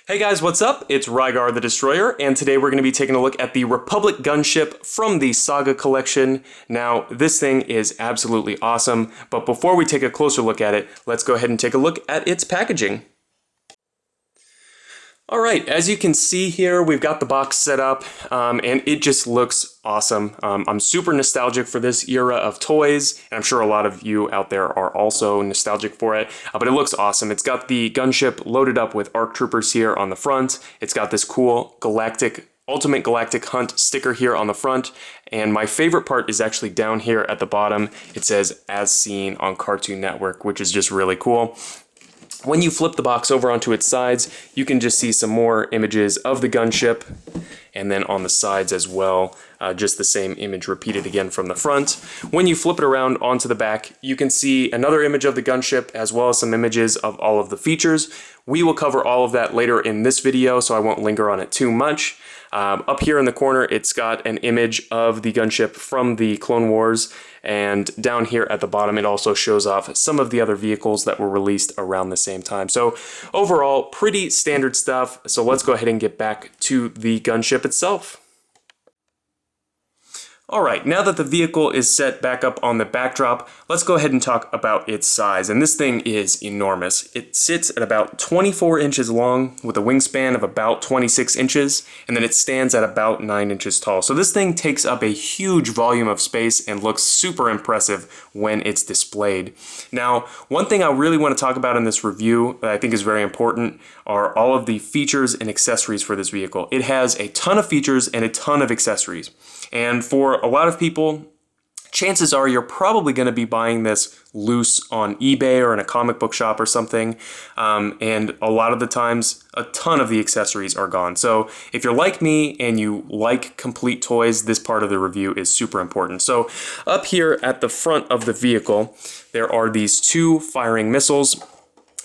Hey guys, what's up? It's Rygar the Destroyer, and today we're going to be taking a look at the Republic Gunship from the Saga Collection. Now, this thing is absolutely awesome, but before we take a closer look at it, let's go ahead and take a look at its packaging. Alright, as you can see here, we've got the box set up, and it just looks awesome. I'm super nostalgic for this era of toys, and I'm sure a lot of you out there are also nostalgic for it, but it looks awesome. It's got the gunship loaded up with ARC troopers here on the front. It's got this cool Ultimate Galactic Hunt sticker here on the front, and my favorite part is actually down here at the bottom. It says, "As seen on Cartoon Network," which is just really cool. When you flip the box over onto its sides, you can just see some more images of the gunship, and then on the sides as well, just the same image repeated again from the front. When you flip it around onto the back, you can see another image of the gunship as well as some images of all of the features. We will cover all of that later in this video, so I won't linger on it too much. Up here in the corner, it's got an image of the gunship from the Clone Wars, and down here at the bottom, it also shows off some of the other vehicles that were released around the same time. So overall, pretty standard stuff. So let's go ahead and get back to the gunship itself. Alright, now that the vehicle is set back up on the backdrop, let's go ahead and talk about its size. And this thing is enormous. It sits at about 24 inches long with a wingspan of about 26 inches, and then it stands at about 9 inches tall. So this thing takes up a huge volume of space and looks super impressive when it's displayed. Now, one thing I really want to talk about in this review that I think is very important are all of the features and accessories for this vehicle. It has a ton of features and a ton of accessories. And for a lot of people, chances are you're probably going to be buying this loose on eBay or in a comic book shop or something. And a lot of the times, a ton of the accessories are gone. So if you're like me and you like complete toys, this part of the review is super important. So up here at the front of the vehicle, there are these two firing missiles.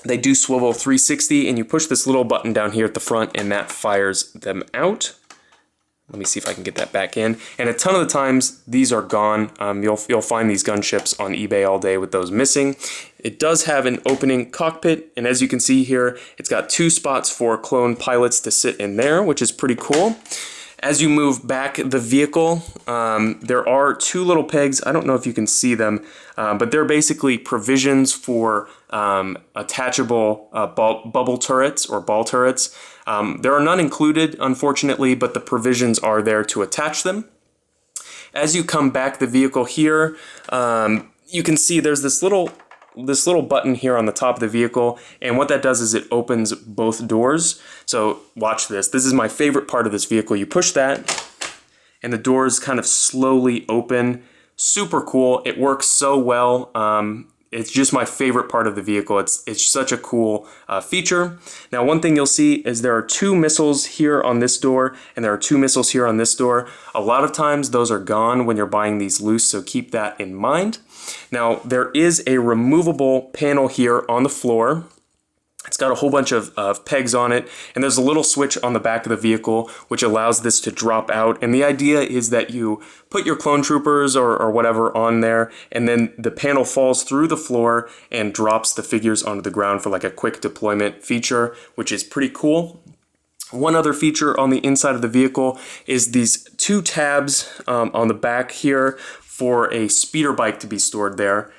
They do swivel 360, and you push this little button down here at the front and that fires them out. Let me see if I can get that back in. And a ton of the times, these are gone. You'll find these gunships on eBay all day with those missing. It does have an opening cockpit, and as you can see here, it's got two spots for clone pilots to sit in there, which is pretty cool. As you move back the vehicle, there are two little pegs. I don't know if you can see them, but they're basically provisions for attachable bubble turrets or ball turrets. There are none included, unfortunately, but the provisions are there to attach them. As you come back the vehicle here, you can see there's this little button here on the top of the vehicle, and what that does is it opens both doors. So watch this. This is my favorite part of this vehicle. You push that, and the doors kind of slowly open. Super cool. It works so well. It's just my favorite part of the vehicle. It's such a cool feature. Now, one thing you'll see is there are two missiles here on this door, and there are two missiles here on this door. A lot of times those are gone when you're buying these loose, so keep that in mind. Now, there is a removable panel here on the floor. It's got a whole bunch of pegs on it, and there's a little switch on the back of the vehicle which allows this to drop out. And the idea is that you put your clone troopers or whatever on there, and then the panel falls through the floor and drops the figures onto the ground for like a quick deployment feature, which is pretty cool. One other feature on the inside of the vehicle is these two tabs on the back here for a speeder bike to be stored there.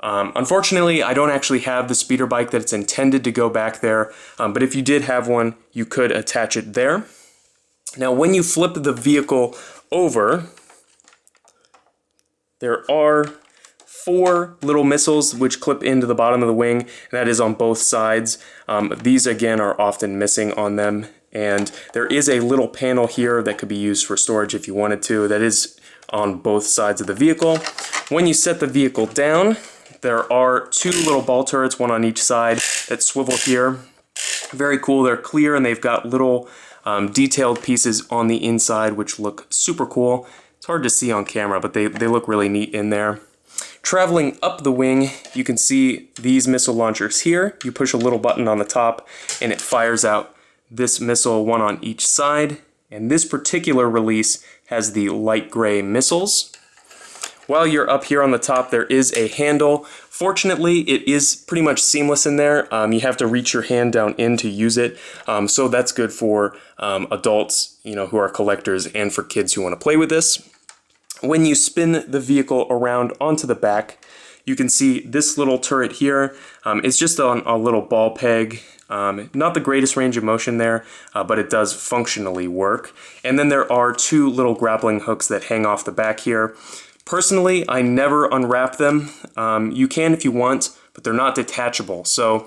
Unfortunately, I don't actually have the speeder bike that it's intended to go back there, but if you did have one, you could attach it there. Now, when you flip the vehicle over, there are four little missiles which clip into the bottom of the wing, and that is on both sides. These, again, are often missing on them, and there is a little panel here that could be used for storage if you wanted to. That is on both sides of the vehicle. When you set the vehicle down, there are two little ball turrets, one on each side, that swivel here. Very cool. They're clear, and they've got little detailed pieces on the inside, which look super cool. It's hard to see on camera, but they look really neat in there. Traveling up the wing, you can see these missile launchers here. You push a little button on the top, and it fires out this missile, one on each side. And this particular release has the light gray missiles. While you're up here on the top, there is a handle. Fortunately, it is pretty much seamless in there. You have to reach your hand down in to use it. So that's good for adults, who are collectors, and for kids who want to play with this. When you spin the vehicle around onto the back, you can see this little turret here. It's just on a little ball peg. Not the greatest range of motion there, but it does functionally work. And then there are two little grappling hooks that hang off the back here. Personally, I never unwrap them. You can if you want, but they're not detachable. So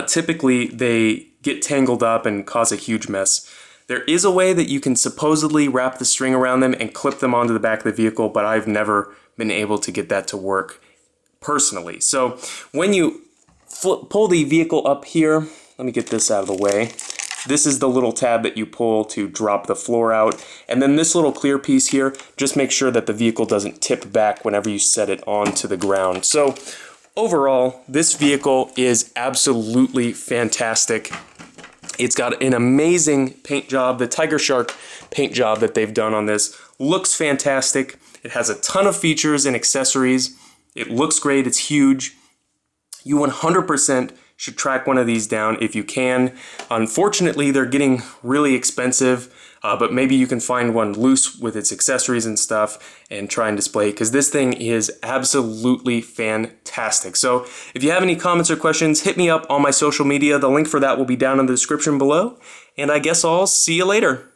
typically they get tangled up and cause a huge mess. There is a way that you can supposedly wrap the string around them and clip them onto the back of the vehicle, but I've never been able to get that to work personally. So when you pull the vehicle up here, let me get this out of the way. This is the little tab that you pull to drop the floor out. And then this little clear piece here, just make sure that the vehicle doesn't tip back whenever you set it onto the ground. So overall, this vehicle is absolutely fantastic. It's got an amazing paint job. The Tigershark paint job that they've done on this looks fantastic. It has a ton of features and accessories. It looks great. It's huge. You 100% should track one of these down if you can. Unfortunately, they're getting really expensive, but maybe you can find one loose with its accessories and stuff and try and display it, because this thing is absolutely fantastic. So if you have any comments or questions, hit me up on my social media. The link for that will be down in the description below, and I guess I'll see you later.